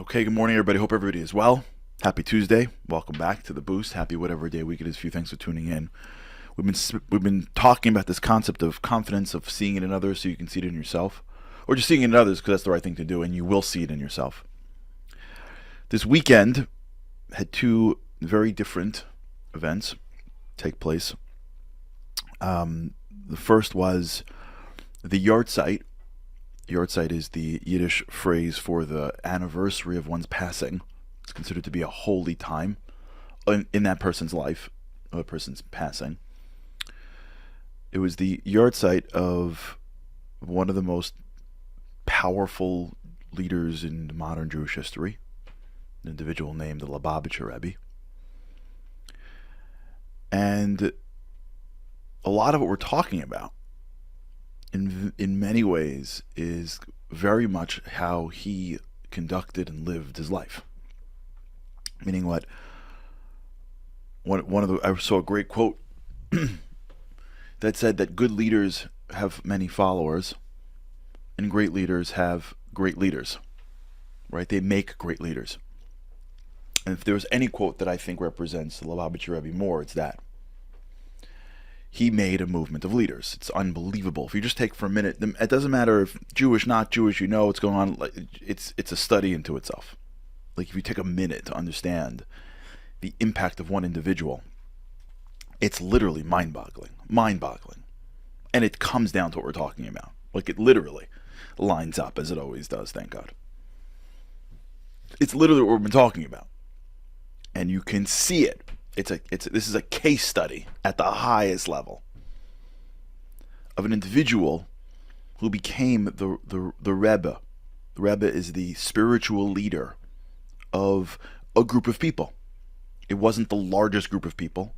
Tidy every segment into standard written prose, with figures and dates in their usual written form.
Okay, good morning, everybody. Hope everybody is well. Happy Tuesday. Welcome back to the Boost. Happy whatever day week it is for you. Thanks for tuning in. We've been talking about this concept of confidence, of seeing it in others so you can see it in yourself, or just seeing it in others because that's the right thing to do, and you will see it in yourself. This weekend had two very different events take place. The first was the yahrzeit. Yahrzeit is the Yiddish phrase for the anniversary of one's passing. It's considered to be a holy time in that person's life, of a person's passing. It was the yahrzeit of one of the most powerful leaders in modern Jewish history, an individual named the Lubavitcher Rebbe. And a lot of what we're talking about in many ways is very much how he conducted and lived his life. Meaning what? I saw a great quote that said that good leaders have many followers and great leaders have great leaders. Right? They make great leaders. And if there was any quote that I think represents the Lubavitcher Rebbe more, it's that. He made a movement of leaders. It's unbelievable. If you just take for a minute, it doesn't matter if Jewish, not Jewish, you know what's going on. It's a study into itself. Like if you take a minute to understand the impact of one individual, it's literally mind-boggling. Mind-boggling. And it comes down to what we're talking about. Like it literally lines up, as it always does, thank God. It's literally what we've been talking about. And you can see it. This is a case study at the highest level of an individual who became the Rebbe. The Rebbe is the spiritual leader of a group of people. It wasn't the largest group of people.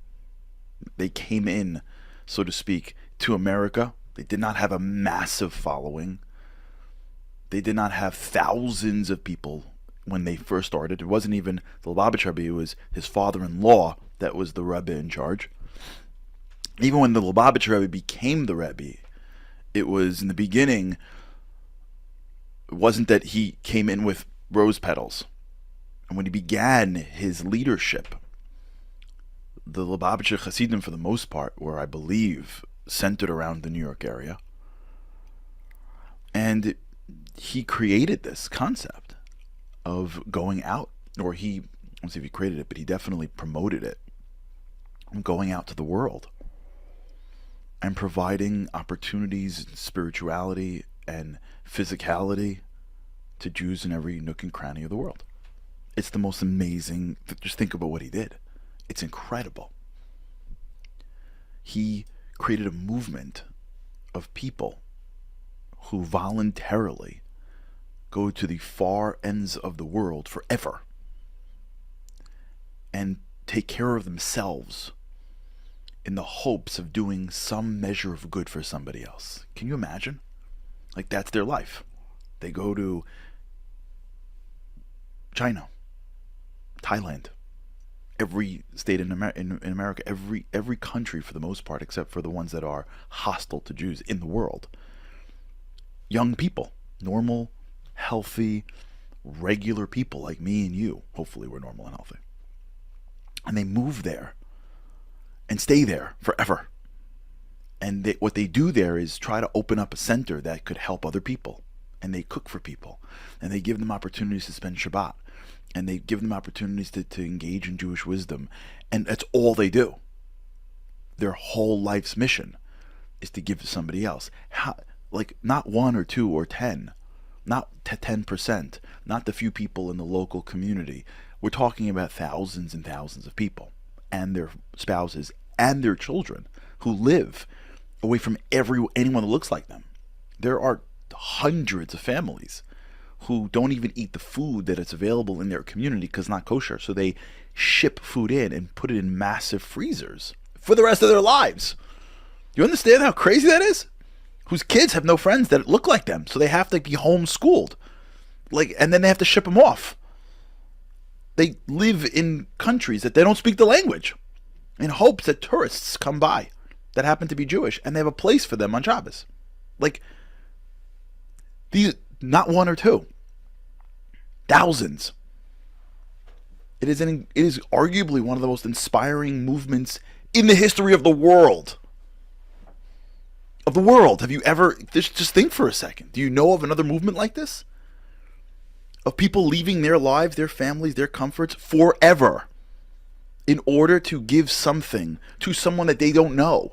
They came in, so to speak, to America. They did not have a massive following. They did not have thousands of people when they first started. It wasn't even the Lubavitcher Rebbe. It was his father-in-law that was the Rebbe in charge. Even when the Lubavitcher Rebbe became the Rebbe, it was in the beginning, it wasn't that he came in with rose petals. And when he began his leadership, the Lubavitcher Hasidim, for the most part, were, I believe, centered around the New York area. And he created this concept of going out, or I don't say if he created it, but he definitely promoted it, going out to the world and providing opportunities, spirituality and physicality to Jews in every nook and cranny of the world. It's the most amazing. Just think about what he did. It's incredible. He created a movement of people who voluntarily go to the far ends of the world forever and take care of themselves in the hopes of doing some measure of good for somebody else. Can you imagine? Like that's their life. They go to China, Thailand, every state in America, every country for the most part, except for the ones that are hostile to Jews in the world. Young people, normal, healthy, regular people like me and you. Hopefully we're normal and healthy. And they move there and stay there forever. And what they do there is try to open up a center that could help other people. And they cook for people. And they give them opportunities to spend Shabbat. And they give them opportunities to engage in Jewish wisdom. And that's all they do. Their whole life's mission is to give to somebody else. Like not 1 or 2 or 10. Not 10%. Not the few people in the local community. We're talking about thousands and thousands of people and their spouses and their children who live away from anyone that looks like them. There are hundreds of families who don't even eat the food that is available in their community because it's not kosher. So they ship food in and put it in massive freezers for the rest of their lives. You understand how crazy that is? Whose kids have no friends that look like them, so they have to be homeschooled. And then they have to ship them off. They live in countries that they don't speak the language in hopes that tourists come by that happen to be Jewish and they have a place for them on Shabbos. These, not 1 or 2. Thousands. It is arguably one of the most inspiring movements in the history of the world. Of the world. Have you ever, just think for a second. Do you know of another movement like this? Of people leaving their lives, their families, their comforts forever in order to give something to someone that they don't know.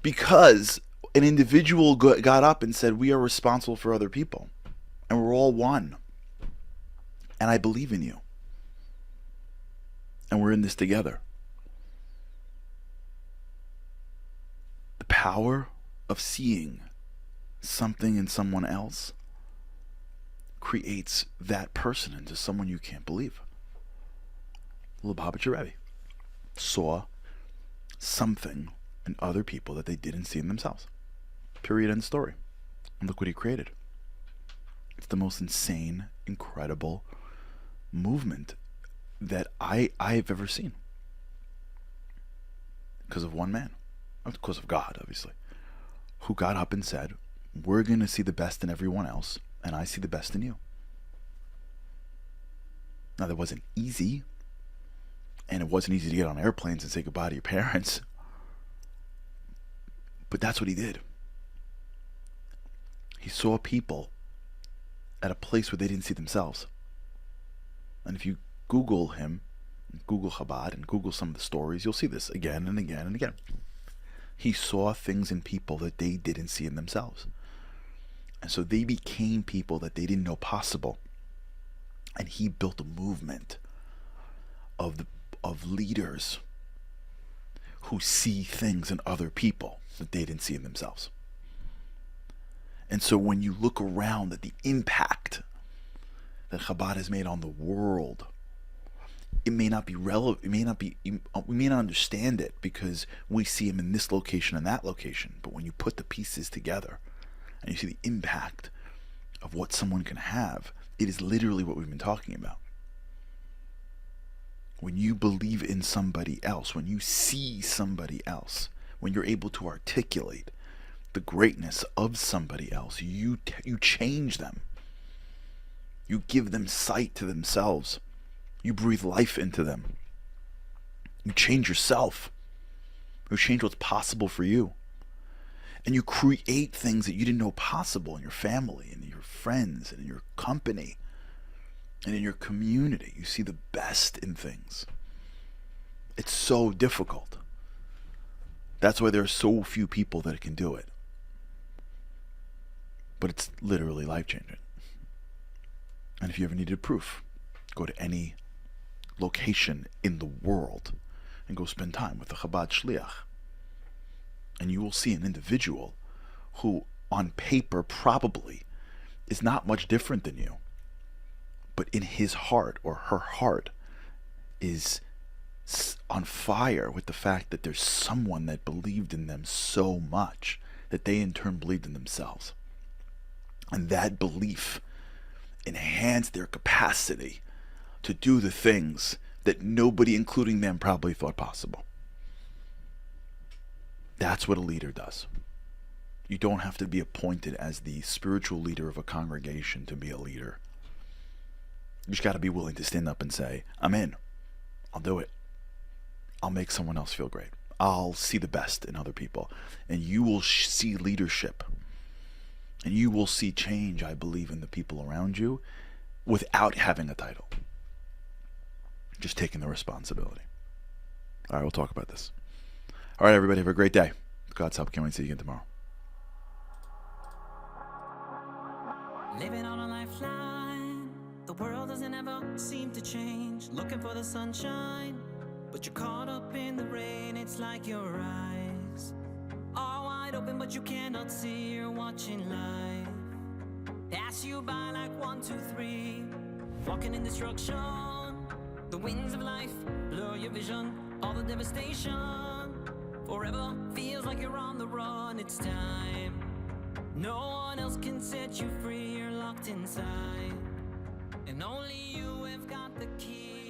Because an individual got up and said, we are responsible for other people. And we're all one. And I believe in you. And we're in this together. The power of seeing something in someone else creates that person into someone you can't believe. Lubavitcher Rebbe saw something in other people that they didn't see in themselves. Period, end story. And look what he created. It's the most insane, incredible movement that I've ever seen. Because of one man. Of course of God, obviously. Who got up and said, we're going to see the best in everyone else, and I see the best in you. Now, that wasn't easy. And it wasn't easy to get on airplanes and say goodbye to your parents. But that's what he did. He saw people at a place where they didn't see themselves. And if you Google him, Google Chabad, and Google some of the stories, you'll see this again and again and again. He saw things in people that they didn't see in themselves. And so they became people that they didn't know possible. And he built a movement of leaders who see things in other people that they didn't see in themselves. And so when you look around at the impact that Chabad has made on the world, it may not be relevant, we may not understand it because we see him in this location and that location. But when you put the pieces together and you see the impact of what someone can have, it is literally what we've been talking about. When you believe in somebody else, when you see somebody else, when you're able to articulate the greatness of somebody else, you change them. You give them sight to themselves. You breathe life into them. You change yourself. You change what's possible for you. And you create things that you didn't know possible in your family, and in your friends, and in your company, and in your community. You see the best in things. It's so difficult. That's why there are so few people that can do it. But it's literally life-changing. And if you ever needed proof, go to any location in the world and go spend time with the Chabad Shliach. And you will see an individual who, on paper, probably is not much different than you. But in his heart, or her heart, is on fire with the fact that there's someone that believed in them so much that they in turn believed in themselves. And that belief enhanced their capacity to do the things that nobody, including them, probably thought possible. That's what a leader does. You don't have to be appointed as the spiritual leader of a congregation to be a leader. You just got to be willing to stand up and say, I'm in. I'll do it. I'll make someone else feel great. I'll see the best in other people. And you will see leadership. And you will see change, I believe, in the people around you without having a title. Just taking the responsibility. All right, we'll talk about this. All right, everybody, have a great day. With God's help, can't wait to see you again tomorrow. Living on a lifeline. The world doesn't ever seem to change. Looking for the sunshine, but you're caught up in the rain. It's like your eyes are wide open, but you cannot see. You're watching life pass you by like 1, 2, 3. Walking in destruction. The winds of life blur your vision. All the devastation forever feels like you're on the run. It's time. No one else can set you free. You're locked inside, and only you have got the key.